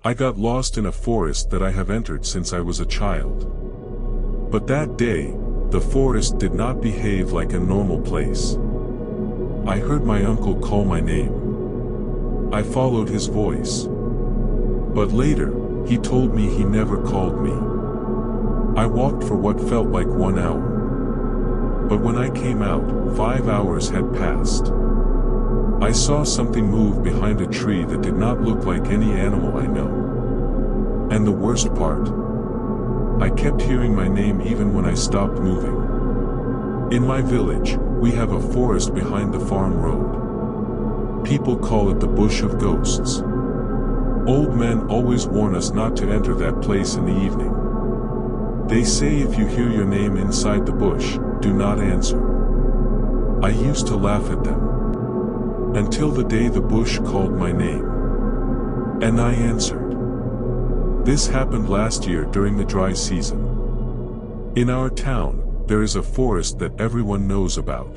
I got lost in a forest that I have entered since I was a child. But that day, the forest did not behave like a normal place. I heard my uncle call my name. I followed his voice. But later, he told me he never called me. I walked for what felt like 1 hour. But when I came out, 5 hours had passed. I saw something move behind a tree that did not look like any animal I know. And the worst part, I kept hearing my name even when I stopped moving. In my village, we have a forest behind the farm road. People call it the Bush of Ghosts. Old men always warn us not to enter that place in the evening. They say if you hear your name inside the bush, do not answer. I used to laugh at them. Until the day the bush called my name. And I answered. This happened last year during the dry season. In our town, there is a forest that everyone knows about.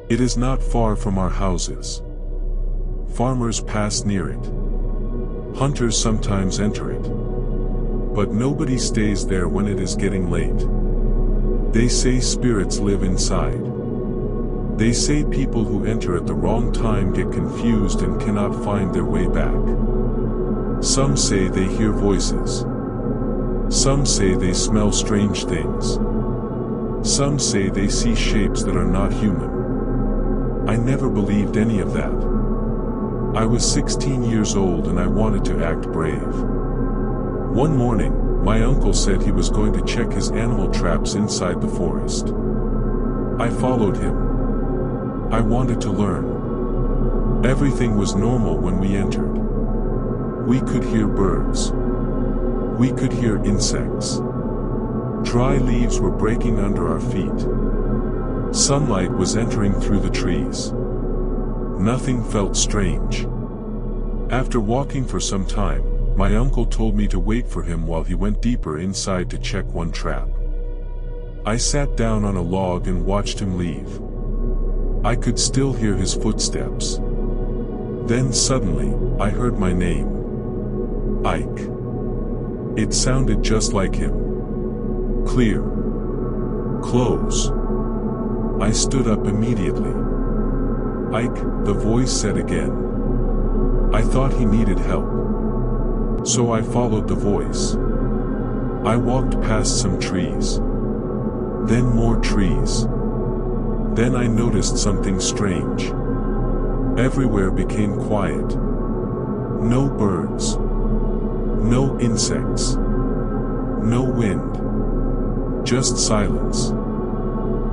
It is not far from our houses. Farmers pass near it. Hunters sometimes enter it. But nobody stays there when it is getting late. They say spirits live inside. They say people who enter at the wrong time get confused and cannot find their way back. Some say they hear voices. Some say they smell strange things. Some say they see shapes that are not human. I never believed any of that. I was 16 years old and I wanted to act brave. One morning, my uncle said he was going to check his animal traps inside the forest. I followed him. I wanted to learn. Everything was normal when we entered. We could hear birds. We could hear insects. Dry leaves were breaking under our feet. Sunlight was entering through the trees. Nothing felt strange. After walking for some time, my uncle told me to wait for him while he went deeper inside to check one trap. I sat down on a log and watched him leave. I could still hear his footsteps. Then suddenly, I heard my name. Ike. It sounded just like him. Clear. Close. I stood up immediately. Ike, the voice said again. I thought he needed help. So I followed the voice. I walked past some trees. Then more trees. Then I noticed something strange. Everywhere became quiet. No birds. No insects. No wind. Just silence.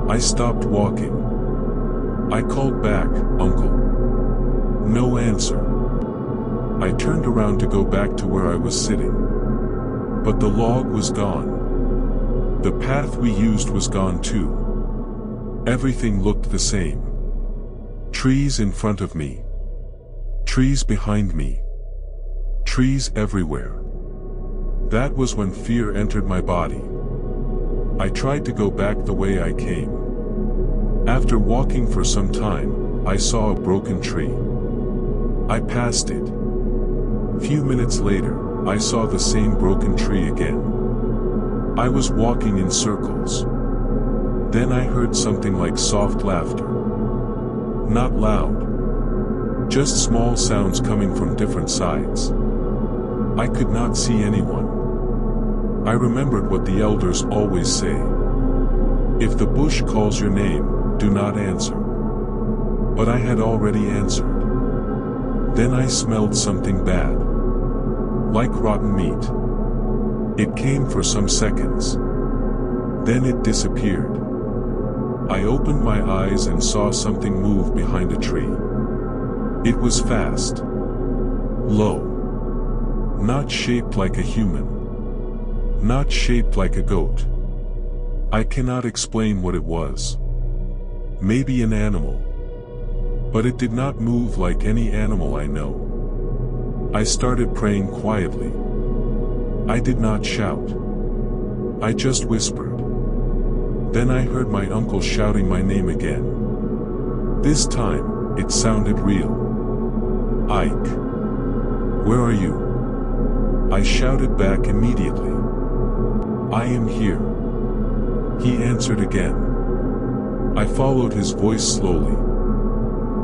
I stopped walking. I called back, "Uncle." No answer. I turned around to go back to where I was sitting. But the log was gone. The path we used was gone too. Everything looked the same. Trees in front of me. Trees behind me. Trees everywhere. That was when fear entered my body. I tried to go back the way I came. After walking for some time, I saw a broken tree. I passed it. Few minutes later, I saw the same broken tree again. I was walking in circles. Then I heard something like soft laughter. Not loud. Just small sounds coming from different sides. I could not see anyone. I remembered what the elders always say. If the bush calls your name, do not answer. But I had already answered. Then I smelled something bad. Like rotten meat. It came for some seconds. Then it disappeared. I opened my eyes and saw something move behind a tree. It was fast. Low. Not shaped like a human. Not shaped like a goat. I cannot explain what it was. Maybe an animal. But it did not move like any animal I know. I started praying quietly. I did not shout. I just whispered. Then I heard my uncle shouting my name again. This time, it sounded real. Ike. Where are you? I shouted back immediately. "I am here." He answered again. I followed his voice slowly.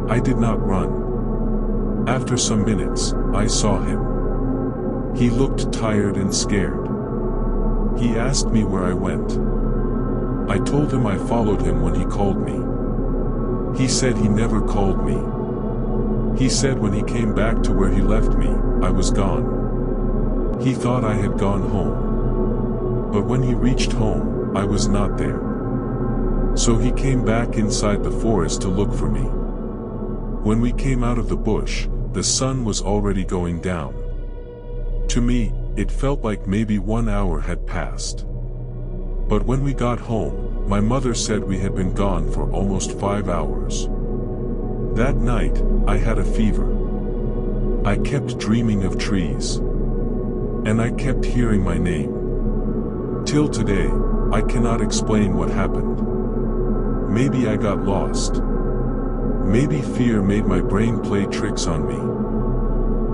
I did not run. After some minutes, I saw him. He looked tired and scared. He asked me where I went. I told him I followed him when he called me. He said he never called me. He said when he came back to where he left me, I was gone. He thought I had gone home. But when he reached home, I was not there. So he came back inside the forest to look for me. When we came out of the bush, the sun was already going down. To me, it felt like maybe 1 hour had passed. But when we got home, my mother said we had been gone for almost 5 hours. That night, I had a fever. I kept dreaming of trees. And I kept hearing my name. Till today, I cannot explain what happened. Maybe I got lost. Maybe fear made my brain play tricks on me.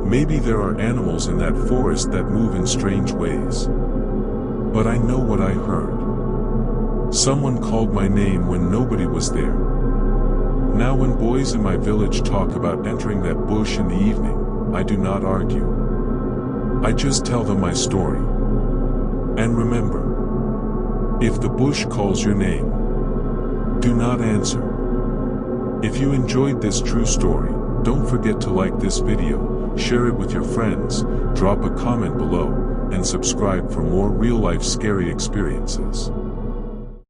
Maybe there are animals in that forest that move in strange ways. But I know what I heard. Someone called my name when nobody was there. Now when boys in my village talk about entering that bush in the evening, I do not argue. I just tell them my story. And remember, if the bush calls your name, do not answer. If you enjoyed this true story, don't forget to like this video, share it with your friends, drop a comment below, and subscribe for more real-life scary experiences.